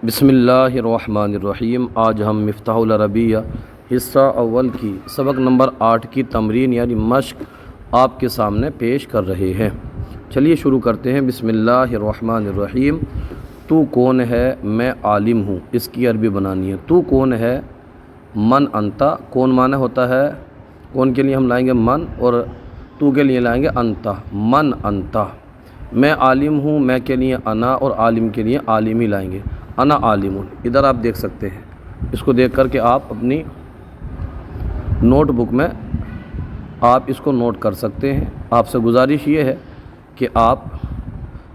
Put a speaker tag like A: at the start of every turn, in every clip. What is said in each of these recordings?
A: بسم اللہ الرحمن الرحیم۔ آج ہم مفتاح العربیہ حصہ اول کی سبق نمبر 8 کی تمرین یعنی مشق آپ کے سامنے پیش کر رہے ہیں۔ چلیے شروع کرتے ہیں۔ بسم اللہ الرحمن الرحیم۔ تو کون ہے؟ میں عالم ہوں، اس کی عربی بنانی ہے۔ تو کون ہے؟ من انتا۔ کون معنی ہوتا ہے؟ کون کے لیے ہم لائیں گے من، اور تو کے لیے لائیں گے انتا۔ من انتا۔ میں عالم ہوں، میں کے لیے انا، اور عالم کے لیے عالم ہی لائیں گے۔ انا عالم۔ ادھر آپ دیکھ سکتے ہیں، اس کو دیکھ کر کے آپ اپنی نوٹ بک میں آپ اس کو نوٹ کر سکتے ہیں۔ آپ سے گزارش یہ ہے کہ آپ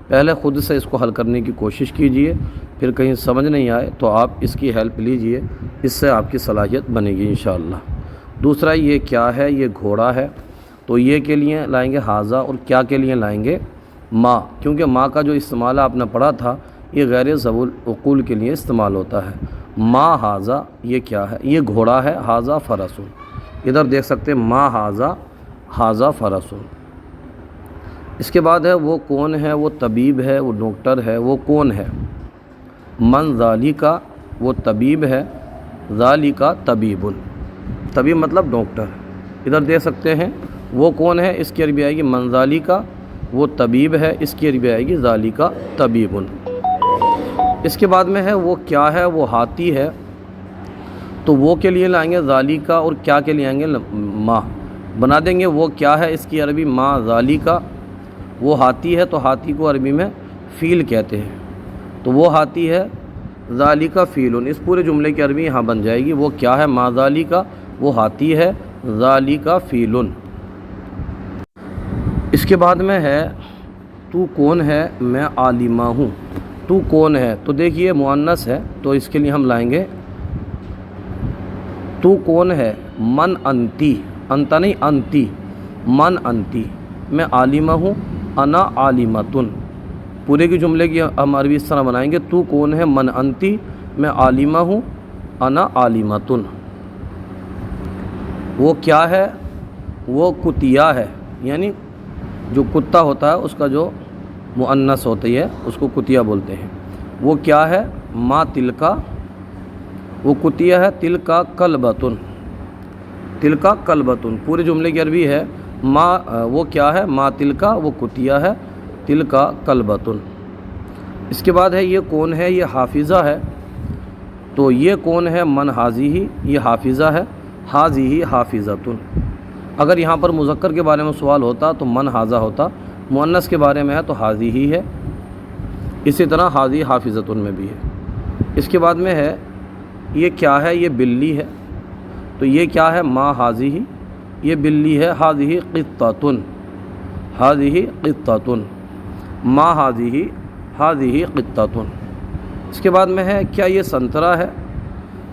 A: پہلے خود سے اس کو حل کرنے کی کوشش کیجئے، پھر کہیں سمجھ نہیں آئے تو آپ اس کی ہیلپ لیجئے، اس سے آپ کی صلاحیت بنے گی انشاءاللہ۔ دوسرا یہ کیا ہے؟ یہ گھوڑا ہے، تو یہ کے لیے لائیں گے حاذا، اور کیا کے لیے لائیں گے ما، کیونکہ ما کا جو استعمال آپ نے پڑھا تھا یہ غیر ذوی العقول کے لیے استعمال ہوتا ہے۔ ما حاذا یہ کیا ہے؟ یہ گھوڑا ہے۔ حاذا فرس۔ ادھر دیکھ سکتے ہیں ما حاذا، حاذا فرس۔ اس کے بعد ہے وہ کون ہے؟ وہ طبیب ہے، وہ ڈاکٹر ہے۔ وہ کون ہے؟ من ذالکا، وہ طبیب ہے۔ ذالکا طبیب۔ طبیب مطلب ڈاکٹر۔ ادھر دیکھ سکتے ہیں وہ کون ہے، اس کی عربی آئے گی من ذالکا، وہ طبیب ہے، اس کی عربی آئے گی ذالکا طبیب۔ اس کے بعد میں ہے وہ کیا ہے؟ وہ ہاتھی ہے، تو وہ کے لیے لائیں گے ذالکا، اور کیا کے لیے آئیں گے ما، بنا دیں گے وہ کیا ہے، اس کی عربی ما ذالکا۔ وہ ہاتھی ہے، تو ہاتھی کو عربی میں فیل کہتے ہیں، تو وہ ہاتھی ہے ذالکا فیل۔ اس پورے جملے کی عربی یہاں بن جائے گی وہ کیا ہے؟ ما ذالکا، وہ ہاتھی ہے، ذالکا فیل۔ اس کے بعد میں ہے تو کون ہے؟ میں عالمہ ہوں۔ تو کون ہے؟ تو دیکھیے مؤنث ہے، تو اس کے لیے ہم لائیں گے تو کون ہے؟ من انتی۔ انتا نہیں، انتی۔ من انتی۔ میں عالمہ ہوں، انا عالمتن۔ پورے کی جملے کی ہم عربی اس طرح بنائیں گے تو کون ہے؟ من انتی، میں عالمہ ہوں، انا عالمتن۔ وہ کیا ہے؟ وہ کتیا ہے، یعنی جو کتا ہوتا ہے اس کا جو مؤنث ہوتی ہے اس کو کتیا بولتے ہیں۔ وہ کیا ہے؟ ما تلکا، وہ کتیا ہے، تلکا کلبتن۔ تلکا کلبتن۔ پورے جملے کی عربی ہے ما، وہ کیا ہے؟ ما تلکا، وہ کتیا ہے، تلکا کلبتن۔ اس کے بعد ہے یہ کون ہے؟ یہ حافظہ ہے، تو یہ کون ہے؟ من حاذہ، یہ حافظہ ہے، حاذہ حافظتن۔ اگر یہاں پر مذکر کے بارے میں سوال ہوتا تو من حاذہ ہوتا، مؤنث کے بارے میں ہے تو حاذہ ہی ہے، اسی طرح حاذہ حافظتن میں بھی ہے۔ اس کے بعد میں ہے یہ کیا ہے؟ یہ بلی ہے، تو یہ کیا ہے؟ ما حاذہ، یہ بلی ہے، حاذہ قطۃ، حاذہ قطۃ، ما حاذہ، حاذہ قطۃ۔ اس کے بعد میں ہے کیا یہ سنترا ہے؟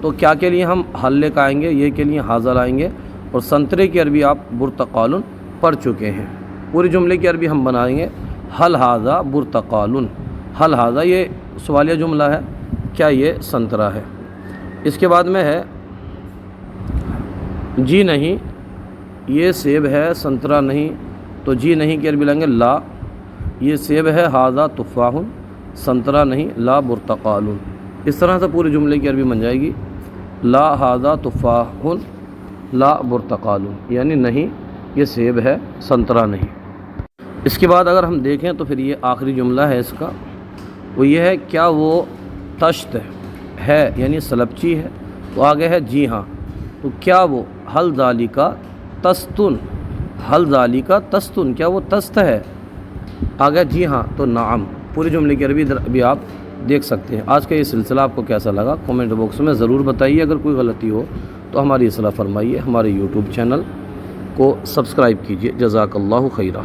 A: تو کیا کے لیے ہم حل لے کے آئیں گے؟ یہ کے لیے حاذہ لائیں گے، اور سنترے کی عربی آپ برتقال پڑھ چکے ہیں۔ پوری جملے کی عربی ہم بنائیں گے حل ھذا برتقال۔ حل ھذا یہ سوالیہ جملہ ہے، کیا یہ سنترا ہے؟ اس کے بعد میں ہے جی نہیں، یہ سیب ہے، سنترا نہیں، تو جی نہیں کی عربی لیں گے لا، یہ سیب ہے، ھذا تفاح، سنترا نہیں، لا برتقال۔ اس طرح سے پورے جملے کی عربی بن جائے گی لا ھذا تفاح لا برتقال، یعنی نہیں یہ سیب ہے، سنترا نہیں۔ اس کے بعد اگر ہم دیکھیں تو پھر یہ آخری جملہ ہے اس کا، وہ یہ ہے کیا وہ تشت ہے، یعنی سلبچی ہے، تو آگے ہے جی ہاں، تو کیا وہ حل ذالکا تستن، حل ذالکا تستن، کیا وہ تست ہے؟ آگے جی ہاں، تو نعم۔ پوری جملے کی عربی بھی آپ دیکھ سکتے ہیں۔ آج کا یہ سلسلہ آپ کو کیسا لگا کومنٹ باکس میں ضرور بتائیے، اگر کوئی غلطی ہو تو ہماری اصلاح فرمائیے۔ ہمارے یوٹیوب چینل کو سبسکرائب کیجیے۔ جزاک اللہ خیرہ۔